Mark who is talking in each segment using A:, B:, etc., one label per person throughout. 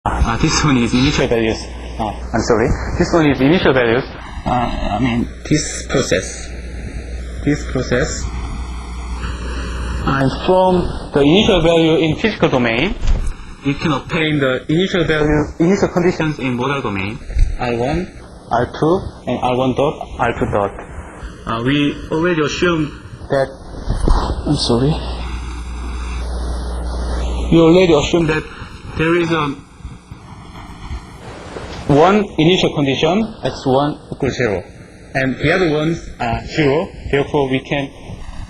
A: This one is initial values. I'm sorry. This one is initial values. This process. And from the initial value in physical domain, we can obtain the initial conditions in modal domain. R1, R2, and R1 dot, R2 dot. We already assumed that. We already assumed that there is one initial condition, x1 equals 0, and the other ones are 0. Therefore, we can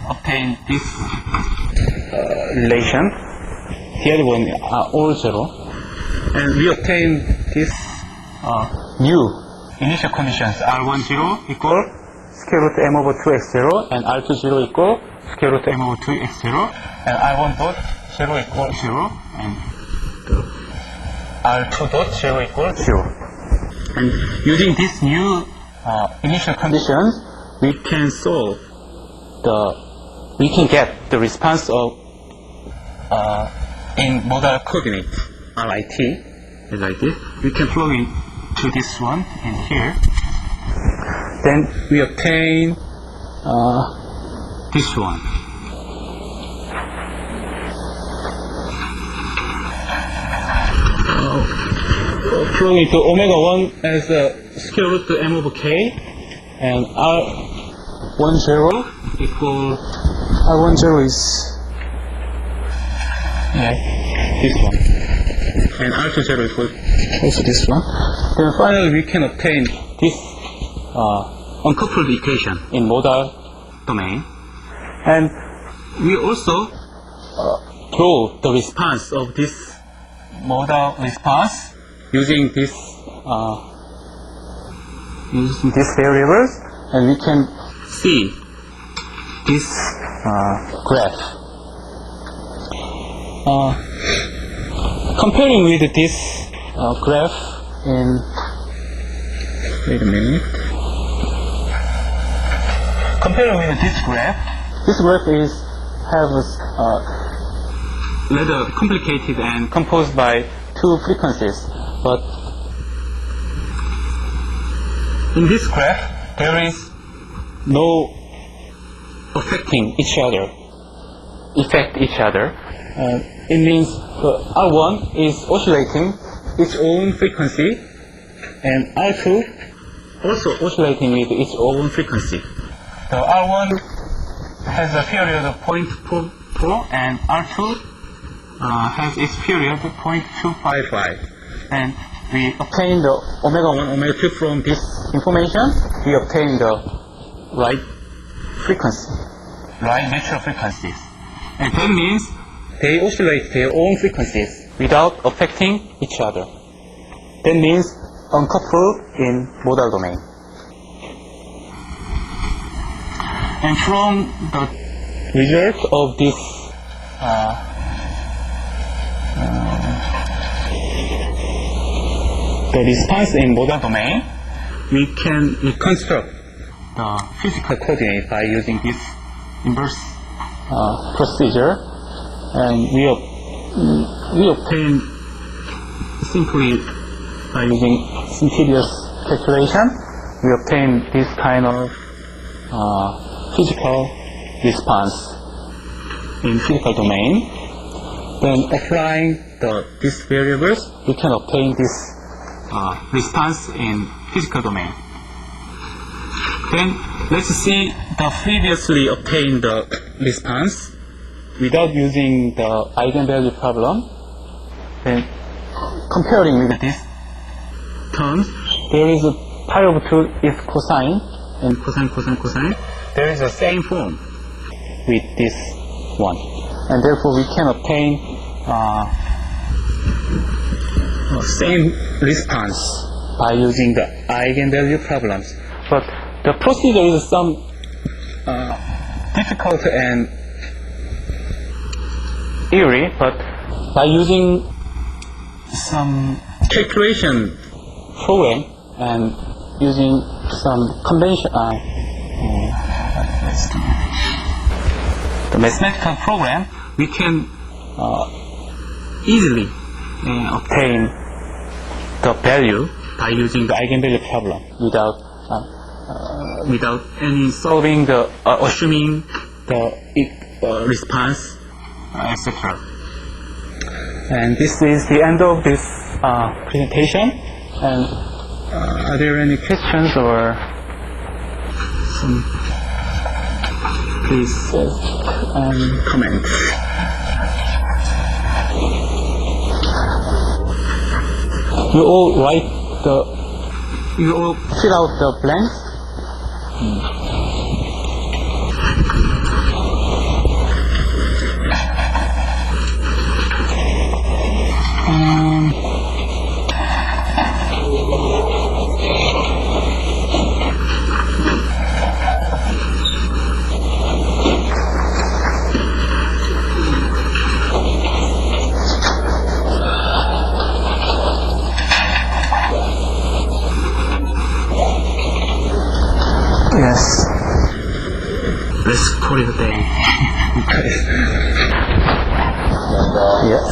A: obtain this relation. The other one are all 0, and we obtain this new initial conditions. R1 0 equal square root m over 2x0, and R2 0 equal square root m over 2x0, and R1 dot 0 equal 0, and R2 dot 0 equal 0. And using these new initial conditions, we can get the response of in modal coordinate RIT is like this. We can plug into this one in here. Then we obtain this one. Plug into omega 1 as the square root to m over k, and R10 equal R10 is this one, and R20 equals also this one. Then finally we can obtain this uncoupled equation in modal domain, and we also draw the response of this modal response using these variables, and we can see this graph. Comparing with this graph in, comparing with this graph has rather complicated and composed by two frequencies. But in this graph, there is no affect each other. It means R1 is oscillating its own frequency, and R2 also oscillating with its own frequency. So R1 has a period of 0.44, and R2 has its period of 0.255. And we obtain the omega 1, omega 2 from this information. We obtain the right natural frequencies. And that means they oscillate their own frequencies without affecting each other. That means uncoupled in modal domain. And from the result of this the response in modal domain, we can reconstruct the physical coordinate by using this inverse procedure, and we obtain simply by using insidious calculation, we obtain this kind of physical response in physical domain. Then applying these variables, we can obtain this response in physical domain. Then let's see the previously obtained response without using the eigenvalue problem. Then comparing with these terms, there is a pi over 2 is cosine, and cosine. There is the same form with this one, and therefore we can obtain same response by using the eigenvalue problems. But the procedure is some difficult and eerie, but by using some calculation program and using some convention, the mathematical program, we can easily obtain the value by using the eigenvalue problem without any solving the assuming the response, etc. And this is the end of this presentation. And are there any questions or some please comment? You all fill out the blanks. Yes. Let's call it a day. Yes.